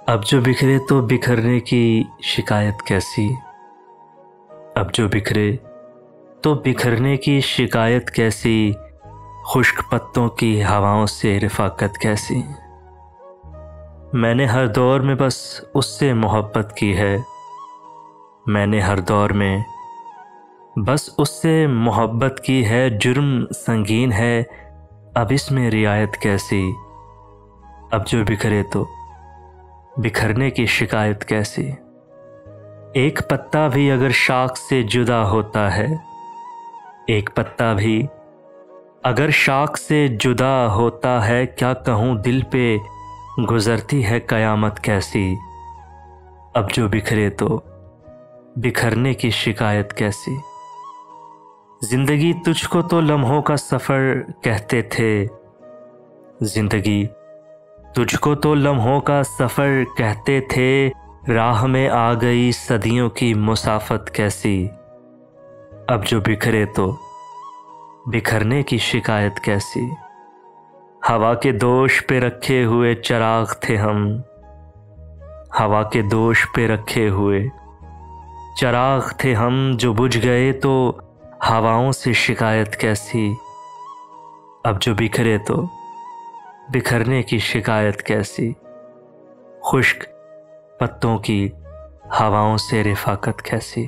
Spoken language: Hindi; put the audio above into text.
अब जो बिखरे तो बिखरने की शिकायत कैसी। अब जो बिखरे तो बिखरने की शिकायत कैसी। खुश्क पत्तों की हवाओं से रिफ़ाक़त कैसी। मैंने हर दौर में बस उससे मोहब्बत की है। मैंने हर दौर में बस उससे मोहब्बत की है। जुर्म संगीन है, अब इसमें रियायत कैसी। अब जो बिखरे तो बिखरने की शिकायत कैसी। एक पत्ता भी अगर शाख से जुदा होता है, एक पत्ता भी अगर शाख से जुदा होता है, क्या कहूँ दिल पे गुज़रती है क़यामत कैसी। अब जो बिखरे तो बिखरने की शिकायत कैसी। ज़िंदगी तुझको तो लम्हों का सफ़र कहते थे। ज़िंदगी तुझको तो लम्हों का सफ़र कहते थे, राह में आ गई सदियों की मुसाफत कैसी। अब जो बिखरे तो बिखरने की शिकायत कैसी। हवा के दोष पे रखे हुए चिराग थे हम। हवा के दोष पे रखे हुए चिराग थे हम, जो बुझ गए तो हवाओं से शिकायत कैसी। अब जो बिखरे तो बिखरने की शिकायत कैसी। खुश्क पत्तों की हवाओं से रिफ़ाक़त कैसी।